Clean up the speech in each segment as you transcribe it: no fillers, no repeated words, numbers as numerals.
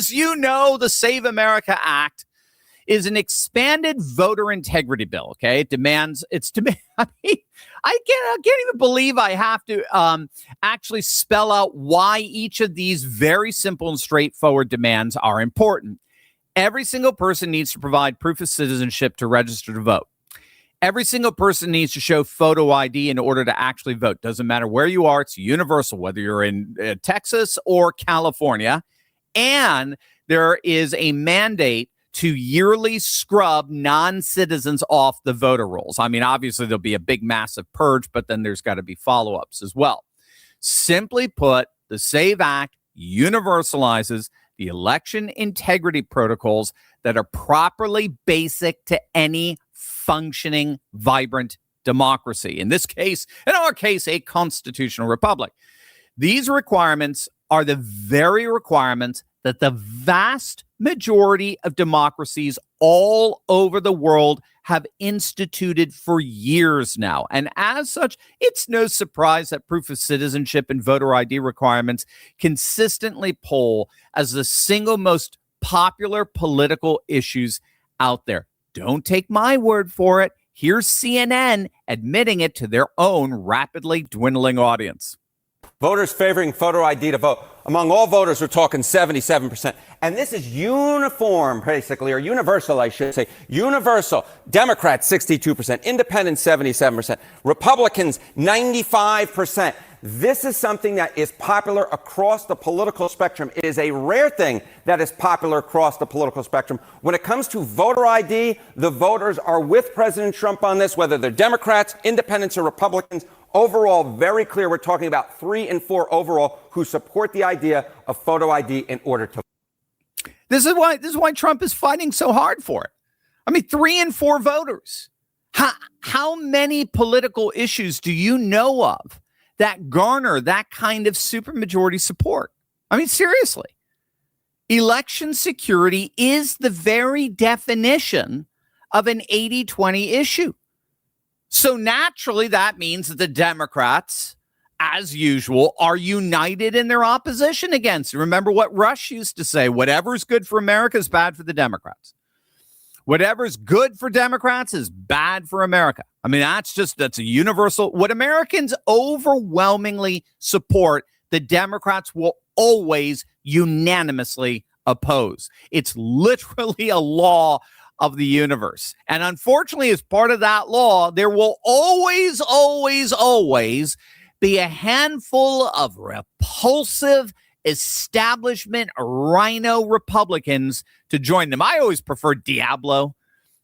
as you know, the Save America Act is an expanded voter integrity bill. Okay, I mean, I can't even believe I have to actually spell out why each of these very simple and straightforward demands are important. Every single person needs to provide proof of citizenship to register to vote. Every single person needs to show photo ID in order to actually vote. Doesn't matter where you are. It's universal, whether you're in Texas or California. And there is a mandate to yearly scrub non-citizens off the voter rolls. I mean, obviously, there'll be a big, massive purge, but then there's got to be follow-ups as well. Simply put, the SAVE Act universalizes the election integrity protocols that are properly basic to any functioning, vibrant democracy. In our case, a constitutional republic. These requirements are the very requirements that the vast majority of democracies all over the world have instituted for years now. And as such, it's no surprise that proof of citizenship and voter ID requirements consistently poll as the single most popular political issues out there. Don't take my word for it. Here's CNN admitting it to their own rapidly dwindling audience. Voters favoring photo ID to vote. Among all voters, we're talking 77%. And this is uniform, basically, or universal, I should say. Universal. Democrats, 62%. Independents, 77%. Republicans, 95%. This is something that is popular across the political spectrum. It is a rare thing that is popular across the political spectrum. When it comes to voter ID, the voters are with President Trump on this, whether they're Democrats, independents, or Republicans. Overall, very clear. We're talking about 3 in 4 overall who support the idea of photo ID in order to. This is why Trump is fighting so hard for it. I mean, 3 in 4 voters. How many political issues do you know of that garner that kind of supermajority support? I mean, seriously. Election security is the very definition of an 80-20 issue. So naturally, that means that the Democrats, as usual, are united in their opposition against it. Remember what Rush used to say, whatever's good for America is bad for the Democrats. Whatever's good for Democrats is bad for America. I mean, that's a universal. What Americans overwhelmingly support, the Democrats will always unanimously oppose. It's literally a law of the universe. And unfortunately, as part of that law, there will always, always, always be a handful of repulsive establishment rhino Republicans to join them. I always prefer Diablo,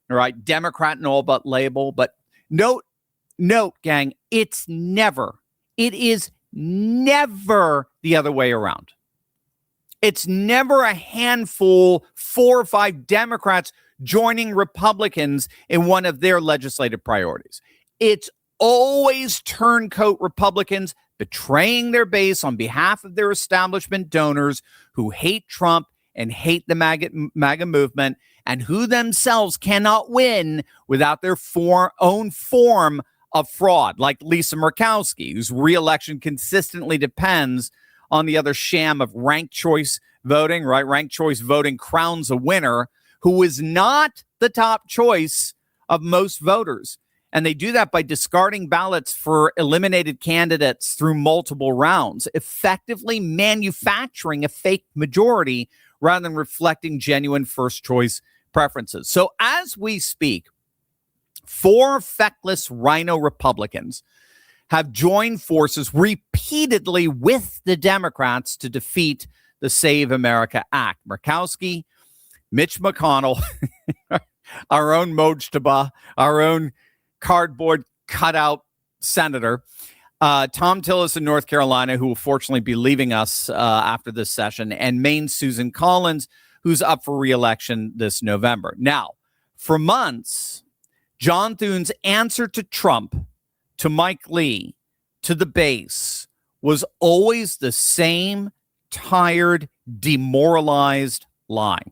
all right, Democrat and all but label. But note, gang, it is never the other way around. It's never a handful, 4 or 5 Democrats joining Republicans in one of their legislative priorities. It's always turncoat Republicans betraying their base on behalf of their establishment donors who hate Trump and hate the MAGA movement, and who themselves cannot win without their own form of fraud, like Lisa Murkowski, whose reelection consistently depends on the other sham of ranked choice voting, right? Ranked choice voting crowns a winner who is not the top choice of most voters. And they do that by discarding ballots for eliminated candidates through multiple rounds, effectively manufacturing a fake majority rather than reflecting genuine first choice preferences. So as we speak, 4 feckless rhino Republicans have joined forces repeatedly with the Democrats to defeat the Save America Act. Murkowski, Mitch McConnell, our own Mojtaba, our own cardboard cutout senator, Tom Tillis in North Carolina, who will fortunately be leaving us after this session, and Maine's Susan Collins, who's up for re-election this November. Now, for months, John Thune's answer to Trump, to Mike Lee, to the base, was always the same tired, demoralized line.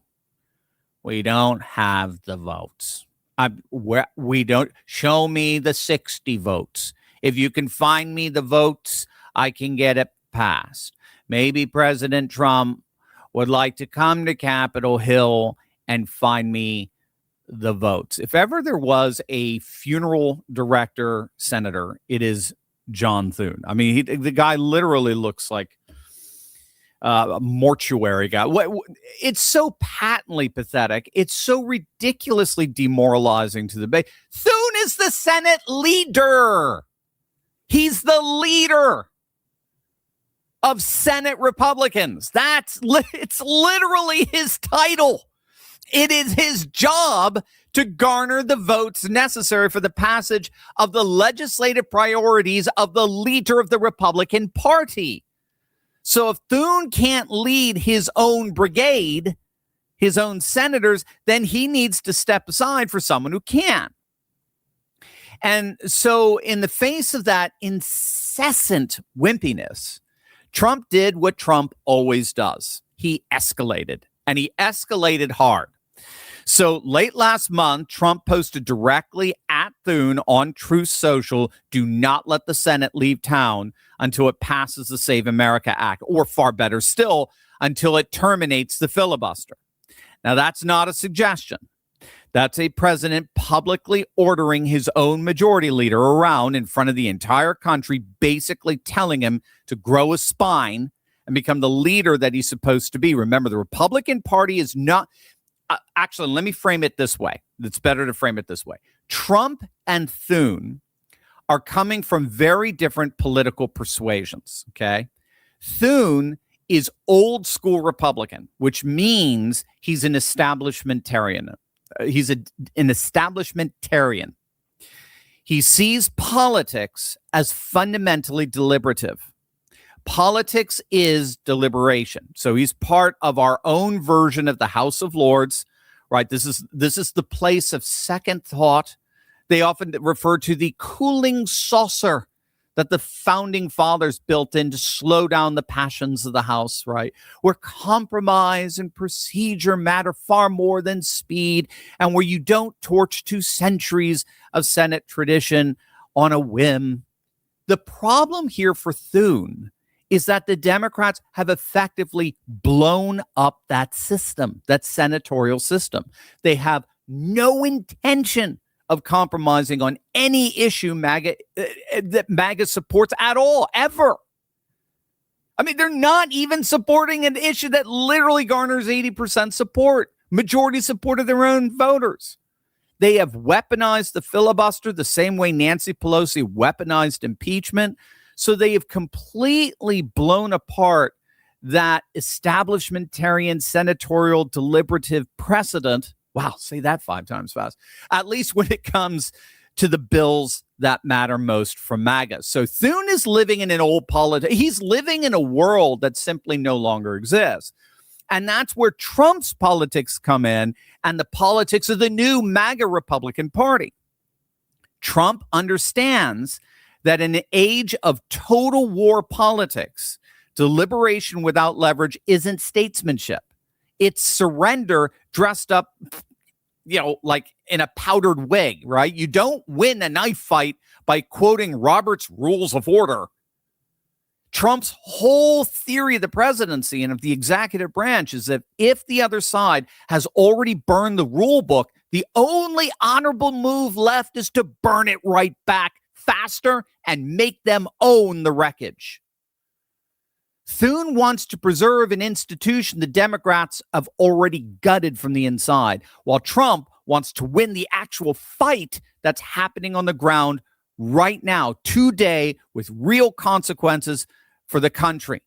We don't have the votes. We don't. Show me the 60 votes. If you can find me the votes, I can get it passed. Maybe President Trump would like to come to Capitol Hill and find me the votes. If ever there was a funeral director senator, it is John Thune. I mean, the guy literally looks like a mortuary guy. It's so patently pathetic. It's so ridiculously demoralizing to the base. Thune is the Senate leader. He's the leader of Senate Republicans. It's literally his title. It is his job to garner the votes necessary for the passage of the legislative priorities of the leader of the Republican Party. So if Thune can't lead his own brigade, his own senators, then he needs to step aside for someone who can. And so in the face of that incessant wimpiness, Trump did what Trump always does. He escalated, and he escalated hard. So late last month, Trump posted directly at Thune on Truth Social, "Do not let the Senate leave town until it passes the Save America Act," or far better still, until it terminates the filibuster. Now, that's not a suggestion. That's a president publicly ordering his own majority leader around in front of the entire country, basically telling him to grow a spine and become the leader that he's supposed to be. Remember, the Republican Party is not... actually, let me frame it this way. It's better to frame it this way. Trump and Thune are coming from very different political persuasions, okay? Thune is old school Republican, which means he's an establishmentarian. He's an establishmentarian. He sees politics as fundamentally deliberative. Politics is deliberation. So he's part of our own version of the House of Lords, right? This is the place of second thought. They often refer to the cooling saucer that the founding fathers built in to slow down the passions of the House, right? Where compromise and procedure matter far more than speed, and where you don't torch 2 centuries of Senate tradition on a whim. The problem here for Thune is that the Democrats have effectively blown up that system, that senatorial system. They have no intention of compromising on any issue that MAGA supports at all, ever. I mean, they're not even supporting an issue that literally garners 80% support, majority support of their own voters. They have weaponized the filibuster the same way Nancy Pelosi weaponized impeachment. So they have completely blown apart that establishmentarian senatorial deliberative precedent. Wow, say that 5 times fast. At least when it comes to the bills that matter most from MAGA. So Thune is living in an old politics. He's living in a world that simply no longer exists. And that's where Trump's politics come in, and the politics of the new MAGA Republican Party. Trump understands that in an age of total war politics, deliberation without leverage isn't statesmanship. It's surrender dressed up, like in a powdered wig, right? You don't win a knife fight by quoting Robert's Rules of Order. Trump's whole theory of the presidency and of the executive branch is that if the other side has already burned the rule book, the only honorable move left is to burn it right back faster and make them own the wreckage. Thune wants to preserve an institution the Democrats have already gutted from the inside, while Trump wants to win the actual fight that's happening on the ground right now, today, with real consequences for the country.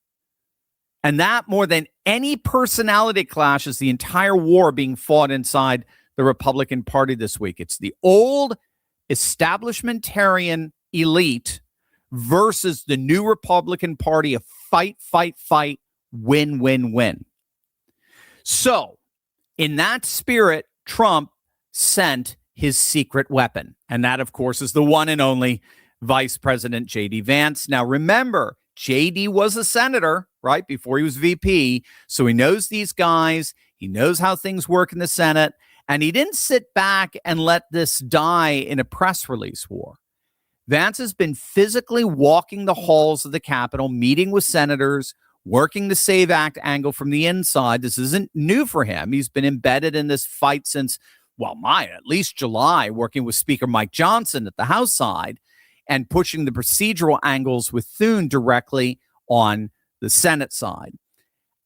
And that, more than any personality clash, is the entire war being fought inside the Republican Party this week. It's the old establishmentarian elite versus the new Republican Party of fight, fight, fight, win, win, win. So, in that spirit, Trump sent his secret weapon. And that, of course, is the one and only Vice President J.D. Vance. Now, remember, J.D. was a senator, right, before he was VP. So he knows these guys. He knows how things work in the Senate. And he didn't sit back and let this die in a press release war. Vance has been physically walking the halls of the Capitol, meeting with senators, working the SAVE Act angle from the inside. This isn't new for him. He's been embedded in this fight since, at least July, working with Speaker Mike Johnson at the House side and pushing the procedural angles with Thune directly on the Senate side.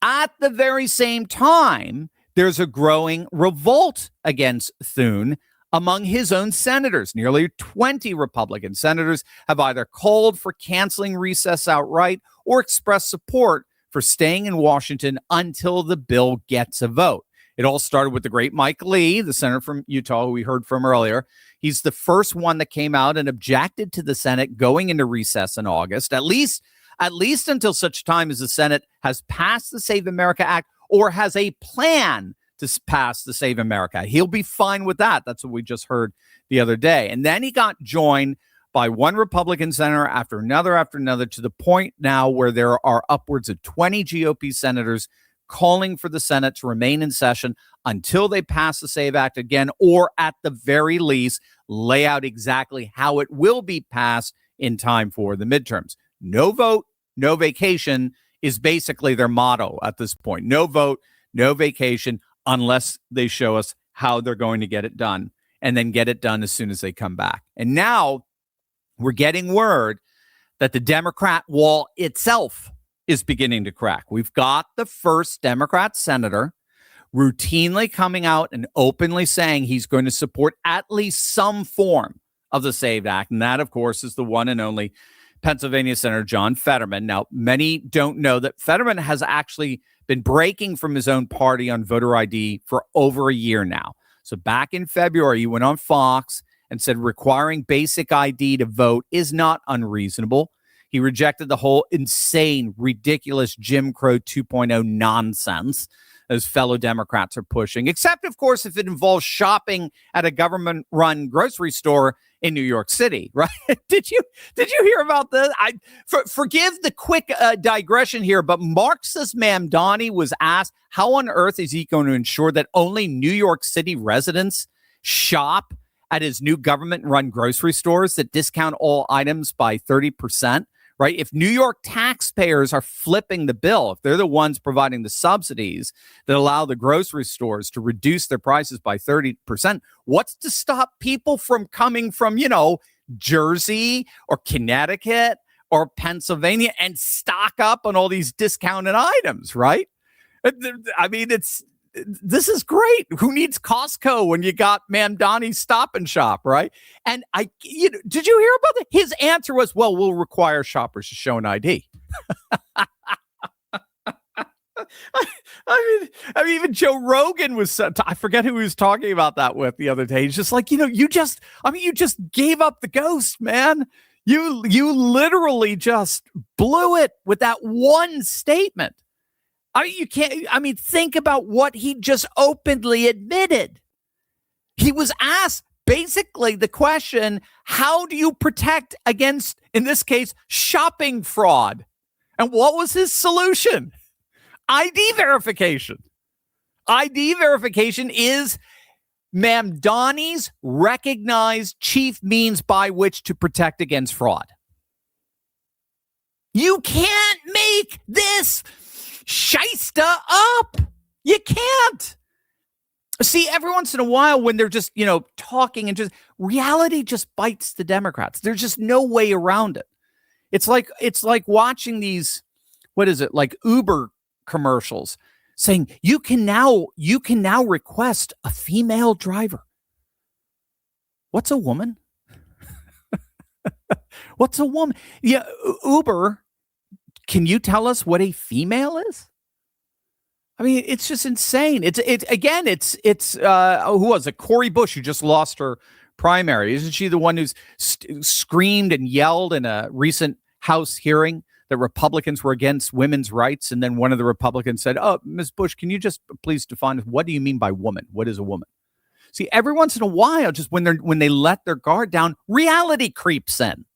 At the very same time, there's a growing revolt against Thune among his own senators. Nearly 20 Republican senators have either called for canceling recess outright or expressed support for staying in Washington until the bill gets a vote. It all started with the great Mike Lee, the senator from Utah, who we heard from earlier. He's the first one that came out and objected to the Senate going into recess in August, at least until such time as the Senate has passed the Save America Act or has a plan to pass the Save America. He'll be fine with that. That's what we just heard the other day. And then he got joined by one Republican senator after another, to the point now where there are upwards of 20 GOP senators calling for the Senate to remain in session until they pass the SAVE Act again, or at the very least, lay out exactly how it will be passed in time for the midterms. No vote, no vacation is basically their motto at this point. No vote, no vacation, unless they show us how they're going to get it done, and then get it done as soon as they come back. And now we're getting word that the Democrat wall itself is beginning to crack. We've got the first Democrat senator routinely coming out and openly saying he's going to support at least some form of the SAVE Act. And that, of course, is the one and only Pennsylvania Senator John Fetterman. Now, many don't know that Fetterman has actually been breaking from his own party on voter ID for over a year now. So back in February, he went on Fox and said requiring basic ID to vote is not unreasonable. He rejected the whole insane, ridiculous Jim Crow 2.0 nonsense as fellow Democrats are pushing, except, of course, if it involves shopping at a government-run grocery store in New York City, right? Did you hear about this? Forgive the quick digression here, but Marxist Mamdani was asked, how on earth is he going to ensure that only New York City residents shop at his new government-run grocery stores that discount all items by 30%? Right? If New York taxpayers are flipping the bill, if they're the ones providing the subsidies that allow the grocery stores to reduce their prices by 30%, what's to stop people from coming from, Jersey or Connecticut or Pennsylvania and stock up on all these discounted items, right? I mean, this is great. Who needs Costco when you got Mamdani's Stop and Shop, right? And did you hear about that? His answer was, well, we'll require shoppers to show an ID. I mean, even Joe Rogan was, I forget who he was talking about that with the other day. He's just like, you just gave up the ghost, man. You literally just blew it with that one statement. Think about what he just openly admitted. He was asked basically the question, how do you protect against, in this case, shopping fraud? And what was his solution? ID verification. ID verification is Mamdani's recognized chief means by which to protect against fraud. You can't make this shyster up. You can't. See, every once in a while when they're just, talking and just reality just bites the Democrats. There's just no way around it. It's like watching these, like Uber commercials saying you can now request a female driver. What's a woman? What's a woman? Yeah, Uber. Can you tell us what a female is? I mean, it's just insane. It's who was it? Cori Bush, who just lost her primary. Isn't she the one who's screamed and yelled in a recent House hearing that Republicans were against women's rights? And then one of the Republicans said, "Oh, Ms. Bush, can you just please define what do you mean by woman? What is a woman?" See, every once in a while, just when they let their guard down, reality creeps in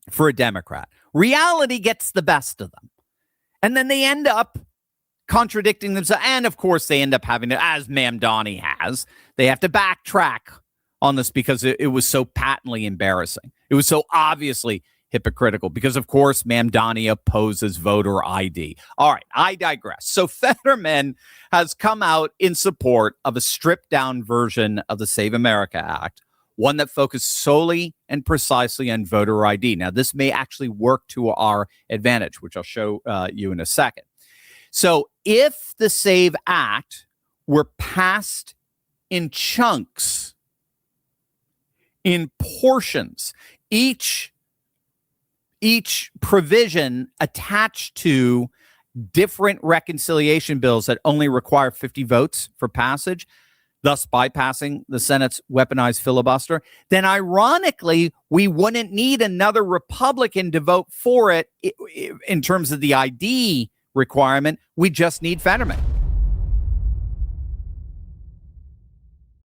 for a Democrat. Reality gets the best of them. And then they end up contradicting themselves. And of course, they end up having to, as Mamdani has, they have to backtrack on this because it was so patently embarrassing. It was so obviously hypocritical because, of course, Mamdani opposes voter ID. All right, I digress. So Fetterman has come out in support of a stripped-down version of the Save America Act, one that focused solely and precisely on voter ID. Now, this may actually work to our advantage, which I'll show you in a second. So if the SAVE Act were passed in chunks, in portions, each provision attached to different reconciliation bills that only require 50 votes for passage, thus bypassing the Senate's weaponized filibuster, then ironically, we wouldn't need another Republican to vote for it in terms of the ID requirement. We just need Fetterman.